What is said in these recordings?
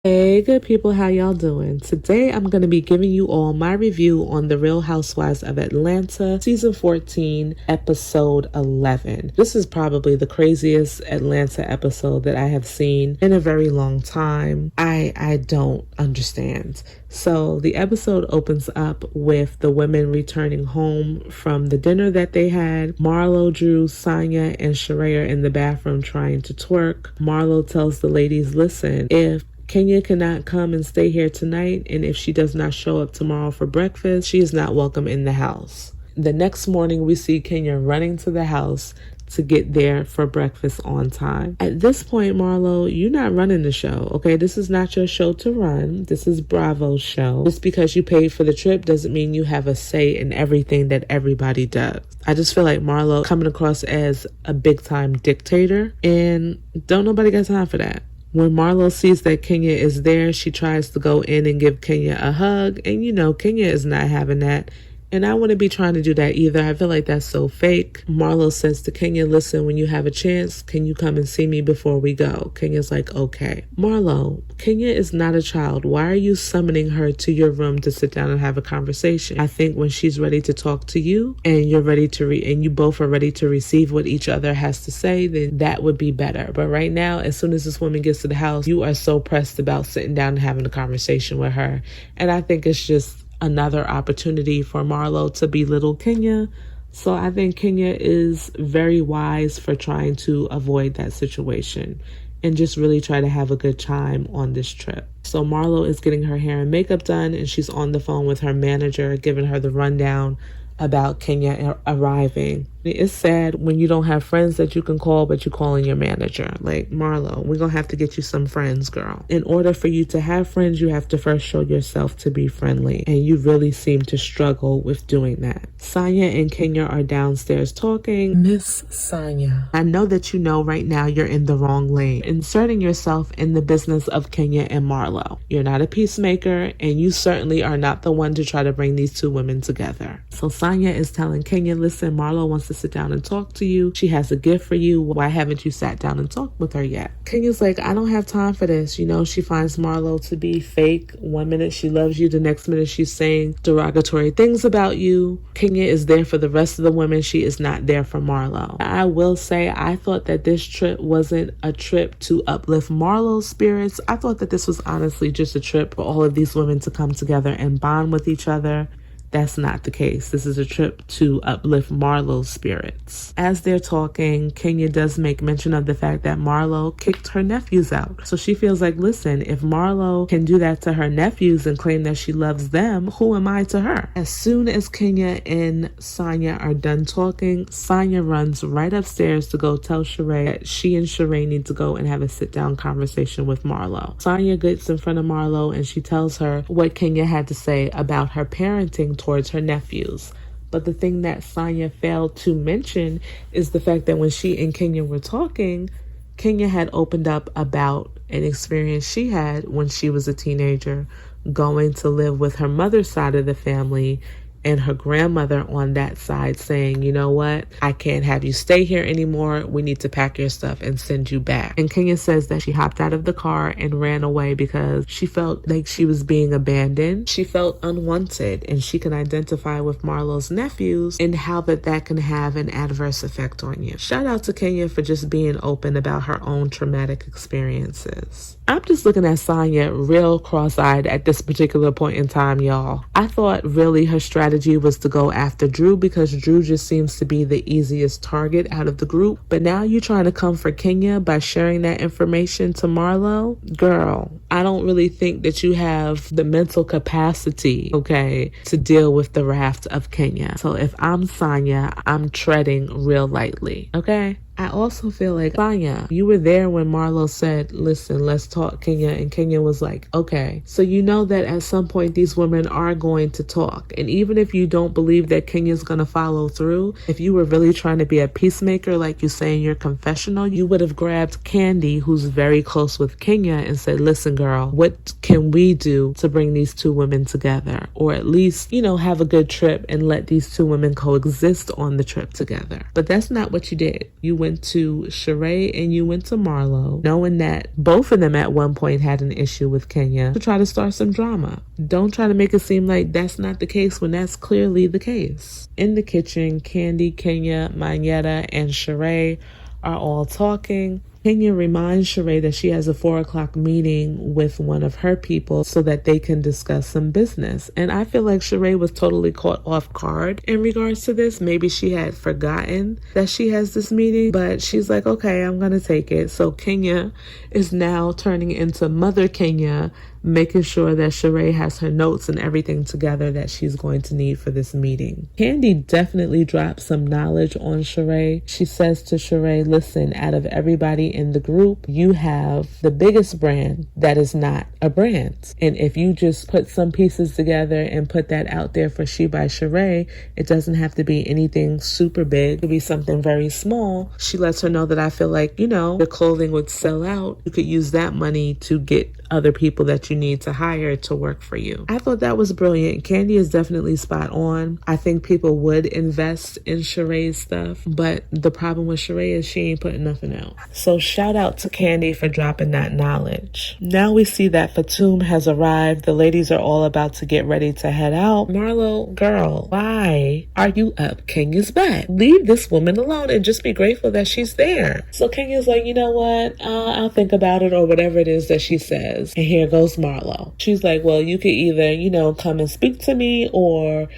Hey good people, how y'all doing? Today I'm going to be giving you all my review on The Real Housewives of Atlanta season 14 episode 11. This is probably the craziest Atlanta episode that I have seen in a very long time. I don't understand. So the episode opens up with the women returning home from the dinner that they had. Marlo, Drew, Sonya, and Sheree are in the bathroom trying to twerk. Marlo tells the ladies, listen, if Kenya cannot come and stay here tonight, and if she does not show up tomorrow for breakfast, she is not welcome in the house. The next morning, we see Kenya running to the house to get there for breakfast on time. At this point, Marlo, you're not running the show, okay? This is not your show to run. This is Bravo's show. Just because you paid for the trip doesn't mean you have a say in everything that everybody does. I just feel like Marlo coming across as a big-time dictator, and don't nobody got time for that. When Marlo sees that Kenya is there, she tries to go in and give Kenya a hug. And you know, Kenya is not having that. And I wouldn't be trying to do that either. I feel like that's so fake. Marlo says to Kenya, listen, when you have a chance, can you come and see me before we go? Kenya's like, okay. Marlo, Kenya is not a child. Why are you summoning her to your room to sit down and have a conversation? I think when she's ready to talk to you and you're ready to and you both are ready to receive what each other has to say, then that would be better. But right now, as soon as this woman gets to the house, you are so pressed about sitting down and having a conversation with her. And I think it's just another opportunity for Marlo to belittle Kenya. So I think Kenya is very wise for trying to avoid that situation and just really try to have a good time on this trip. So Marlo is getting her hair and makeup done, and she's on the phone with her manager, giving her the rundown about Kenya arriving. It's sad when you don't have friends that you can call, but you're calling your manager. Like, Marlo, we're going to have to get you some friends, girl. In order for you to have friends, you have to first show yourself to be friendly. And you really seem to struggle with doing that. Sonya and Kenya are downstairs talking. Miss Sonya, I know that you know right now you're in the wrong lane, inserting yourself in the business of Kenya and Marlo. You're not a peacemaker, and you certainly are not the one to try to bring these two women together. So Sonya is telling Kenya, listen, Marlo wants to sit down and talk to you. She has a gift for you. Why haven't you sat down and talked with her yet? Kenya's like, I don't have time for this. You know, she finds Marlo to be fake. 1 minute she loves you, the next minute she's saying derogatory things about you. Kenya is there for the rest of the women. She is not there for Marlo. I will say, I thought that this trip wasn't a trip to uplift Marlo's spirits. I thought that this was honestly just a trip for all of these women to come together and bond with each other. That's not the case. This is a trip to uplift Marlo's spirits. As they're talking, Kenya does make mention of the fact that Marlo kicked her nephews out. So she feels like, listen, if Marlo can do that to her nephews and claim that she loves them, who am I to her? As soon as Kenya and Sonya are done talking, Sonya runs right upstairs to go tell Sheree that she and Sheree need to go and have a sit-down conversation with Marlo. Sonya gets in front of Marlo and she tells her what Kenya had to say about her parenting towards her nephews. But the thing that Sonya failed to mention is the fact that when she and Kenya were talking, Kenya had opened up about an experience she had when she was a teenager, going to live with her mother's side of the family and her grandmother on that side saying, you know what, I can't have you stay here anymore. We need to pack your stuff and send you back. And Kenya says that she hopped out of the car and ran away because she felt like she was being abandoned. She felt unwanted, and she can identify with Marlo's nephews and how that can have an adverse effect on you. Shout out to Kenya for just being open about her own traumatic experiences. I'm just looking at Sonya real cross-eyed at this particular point in time, y'all. I thought really her strategy was to go after Drew because Drew just seems to be the easiest target out of the group. But now you're trying to come for Kenya by sharing that information to Marlo? Girl, I don't really think that you have the mental capacity, okay, to deal with the wrath of Kenya. So if I'm Sonya, I'm treading real lightly, okay? I also feel like, Sonya, you were there when Marlo said, listen, let's talk, Kenya. And Kenya was like, okay. So you know that at some point these women are going to talk. And even if you don't believe that Kenya's going to follow through, if you were really trying to be a peacemaker, like you say in your confessional, you would have grabbed Candy, who's very close with Kenya, and said, listen, girl, what can we do to bring these two women together? Or at least, you know, have a good trip and let these two women coexist on the trip together. But that's not what you did. You went went to Sheree and you went to Marlo, knowing that both of them at one point had an issue with Kenya, to try to start some drama. Don't try to make it seem like that's not the case when that's clearly the case. In the kitchen, Candy, Kenya, Mayetta, and Sheree are all talking. Kenya reminds Sheree that she has a 4 o'clock meeting with one of her people so that they can discuss some business. And I feel like Sheree was totally caught off guard in regards to this. Maybe she had forgotten that she has this meeting, but she's like, okay, I'm going to take it. So Kenya is now turning into Mother Kenya, making sure that Sheree has her notes and everything together that she's going to need for this meeting. Candy definitely dropped some knowledge on Sheree. She says to Sheree, listen, out of everybody in the group, you have the biggest brand that is not a brand. And if you just put some pieces together and put that out there for She by Sheree, it doesn't have to be anything super big. It could be something very small. She lets her know that I feel like, the clothing would sell out. You could use that money to get other people that you need to hire to work for you. I thought that was brilliant. Candy is definitely spot on. I think people would invest in Sheree's stuff, but the problem with Sheree is she ain't putting nothing out. So shout out to Candy for dropping that knowledge. Now we see that Fatum has arrived. The ladies are all about to get ready to head out. Marlo, girl, why are you up Kenya's butt? Leave this woman alone and just be grateful that she's there. So Kenya's like, you know what? I'll think about it, or whatever it is that she says. And here goes Marlo. She's like, well, you could either, come and speak to me or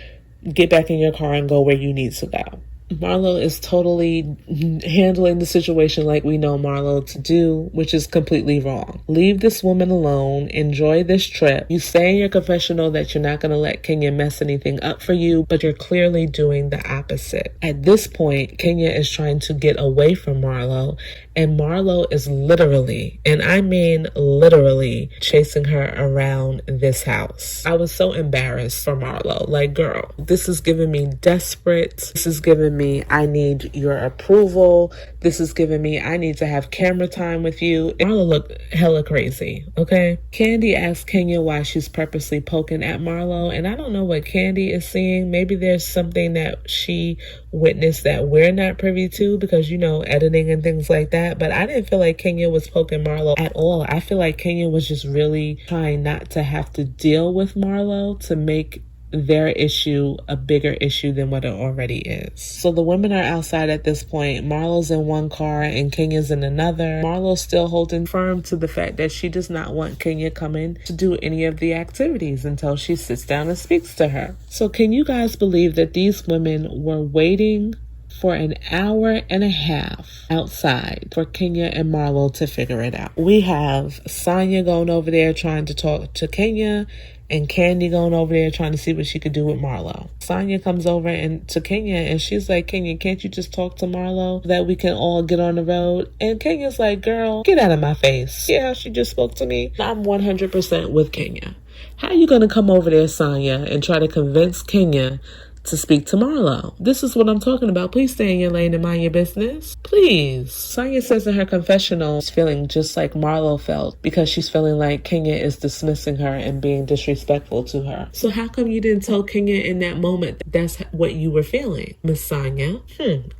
get back in your car and go where you need to go. Marlo is totally handling the situation like we know Marlo to do, which is completely wrong. Leave this woman alone. Enjoy this trip. You say in your confessional that you're not going to let Kenya mess anything up for you, but you're clearly doing the opposite. At this point, Kenya is trying to get away from Marlo, and Marlo is literally, and I mean literally, chasing her around this house. I was so embarrassed for Marlo. Like, girl, this is giving me desperate. This is giving me, I need your approval. This is giving me, I need to have camera time with you. Marlo looked hella crazy, okay? Candy asked Kenya why she's purposely poking at Marlo, and I don't know what Candy is seeing. Maybe there's something that she witnessed that we're not privy to because, editing and things like that. But I didn't feel like Kenya was poking Marlo at all. I feel like Kenya was just really trying not to have to deal with Marlo to make their issue a bigger issue than what it already is. So the women are outside at this point. Marlo's in one car and Kenya's in another. Marlo's still holding firm to the fact that she does not want Kenya coming to do any of the activities until she sits down and speaks to her. So can you guys believe that these women were waiting for an hour and a half outside for Kenya and Marlo to figure it out? We have Sonya going over there trying to talk to Kenya, and Candy going over there trying to see what she could do with Marlo. Sonya comes over to Kenya and she's like, Kenya, can't you just talk to Marlo so that we can all get on the road? And Kenya's like, girl, get out of my face. Yeah, she just spoke to me. I'm 100% with Kenya. How you going to come over there, Sonya, and try to convince Kenya to speak to Marlo? This is what I'm talking about. Please stay in your lane and mind your business. Please. Sonya says in her confessional she's feeling just like Marlo felt because she's feeling like Kenya is dismissing her and being disrespectful to her. So how come you didn't tell Kenya in that moment that's what you were feeling, Miss Sonya?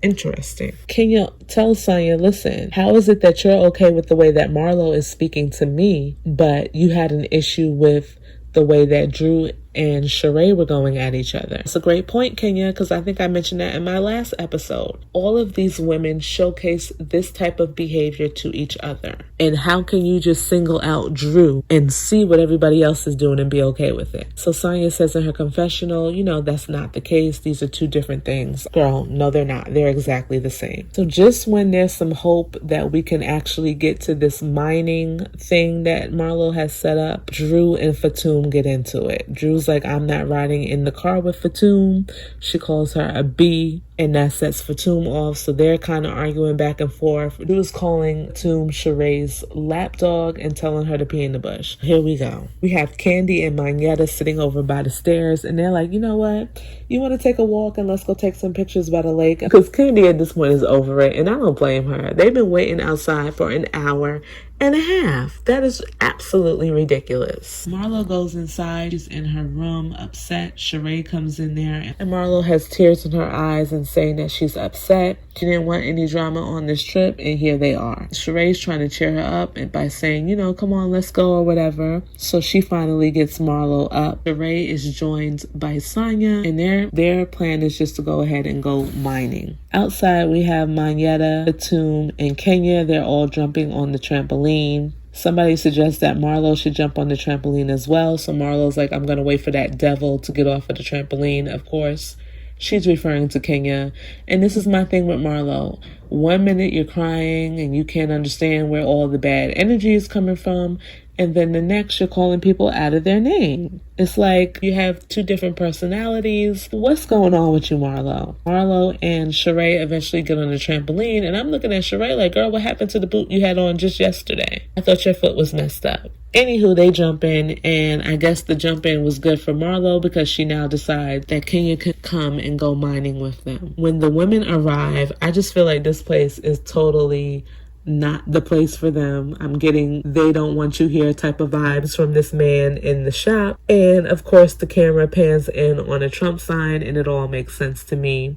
Interesting. Kenya tells Sonya, listen, how is it that you're okay with the way that Marlo is speaking to me, but you had an issue with the way that Drew and Sheree were going at each other? It's a great point, Kenya, because I think I mentioned that in my last episode. All of these women showcase this type of behavior to each other. And how can you just single out Drew and see what everybody else is doing and be okay with it? So Sonya says in her confessional, that's not the case. These are two different things. Girl, no, they're not. They're exactly the same. So just when there's some hope that we can actually get to this mining thing that Marlo has set up, Drew and Fatum get into it. Drew's like, I'm not riding in the car with Fatum. She calls her a B, and that sets Fatum off. So they're kind of arguing back and forth. Drew's calling Fatum Sheree's lapdog and telling her to pee in the bush. Here we go. We have Candy and Mayetta sitting over by the stairs, and they're like, you know what? You want to take a walk and let's go take some pictures by the lake? Because Candy at this point is over it, and I don't blame her. They've been waiting outside for an hour and a half. That is absolutely ridiculous. Marlo goes inside. She's in her room, upset. Sheree comes in there, and Marlo has tears in her eyes and saying that she's upset. She didn't want any drama on this trip, and here they are. Sheree's trying to cheer her up and by saying, come on, let's go or whatever. So she finally gets Marlo up. Sheree is joined by Sonya, and their plan is just to go ahead and go mining. Outside, we have Monyetta, Fatum, and Kenya. They're all jumping on the trampoline. Somebody suggests that Marlo should jump on the trampoline as well. So Marlo's like, I'm going to wait for that devil to get off of the trampoline, of course. She's referring to Kenya. And this is my thing with Marlo. 1 minute you're crying and you can't understand where all the bad energy is coming from. And then the next you're calling people out of their name. It's like you have two different personalities. What's going on with you, Marlo? Marlo and Sheree eventually get on the trampoline. And I'm looking at Sheree like, girl, what happened to the boot you had on just yesterday? I thought your foot was messed up. Anywho, they jump in, and I guess the jump in was good for Marlo because she now decides that Kenya could come and go mining with them. When the women arrive, I just feel like this place is totally not the place for them. I'm getting they don't want you here type of vibes from this man in the shop. And of course the camera pans in on a Trump sign and it all makes sense to me.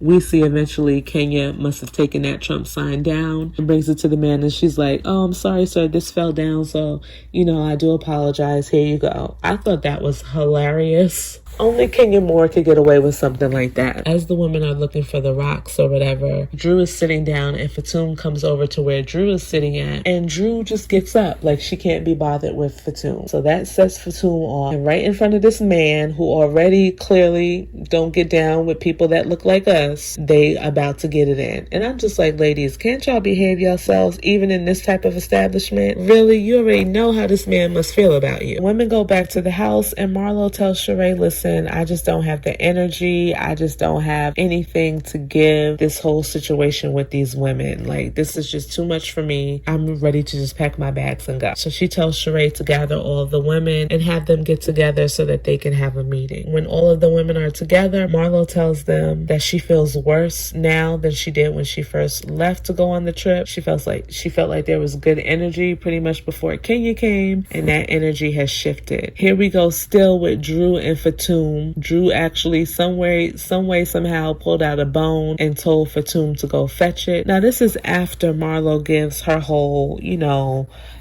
We see eventually Kenya must have taken that Trump sign down and brings it to the man, and she's like, oh, I'm sorry, sir, this fell down, so I do apologize, here you go. I thought that was hilarious. Only Kenya Moore could get away with something like that. As the women are looking for the rocks or whatever, Drew is sitting down and Fatum comes over to where Drew is sitting at, and Drew just gets up like she can't be bothered with Fatum. So that sets Fatum off, and right in front of this man who already clearly don't get down with people that look like us, they about to get it in. And I'm just like, ladies, can't y'all behave yourselves even in this type of establishment? Really? You already know how this man must feel about you. Women go back to the house and Marlo tells Sheree, listen, I just don't have the energy. I just don't have anything to give this whole situation with these women. Like, this is just too much for me. I'm ready to just pack my bags and go. So she tells Sheree to gather all of the women and have them get together so that they can have a meeting. When all of the women are together, Marlo tells them that she feels worse now than she did when she first left to go on the trip. She felt like there was good energy pretty much before Kenya came, and that energy has shifted. Here we go, still with Drew and Fatum. Drew actually somehow pulled out a bone and told Fatum to go fetch it. Now this is after Marlo gives her whole,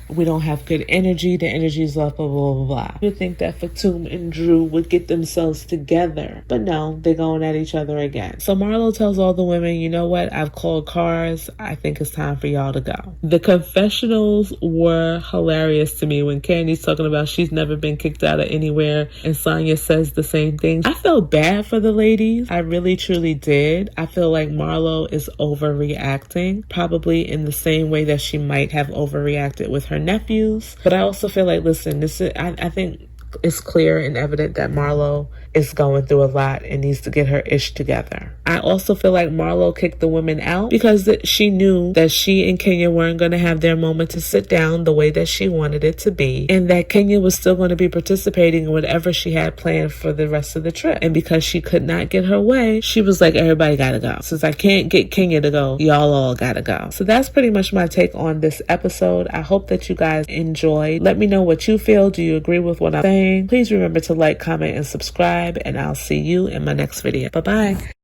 we don't have good energy, the energy's left, blah, blah, blah, blah. You'd think that Fatum and Drew would get themselves together, but no, they're going at each other again. So Marlo tells all the women, you know what, I've called cars, I think it's time for y'all to go. The confessionals were hilarious to me when Candy's talking about she's never been kicked out of anywhere, and Sonya says the same thing. I felt bad for the ladies, I really truly did. I feel like Marlo is overreacting, probably in the same way that she might have overreacted with her nephews. But I also feel like, listen, I think it's clear and evident that Marlo is going through a lot and needs to get her ish together. I also feel like Marlo kicked the women out because she knew that she and Kenya weren't going to have their moment to sit down the way that she wanted it to be, and that Kenya was still going to be participating in whatever she had planned for the rest of the trip. And because she could not get her way, she was like, everybody gotta go. Since I can't get Kenya to go, y'all all gotta go. So that's pretty much my take on this episode. I hope that you guys enjoyed. Let me know what you feel. Do you agree with what I'm saying? Please remember to like, comment, and subscribe, and I'll see you in my next video. Bye-bye.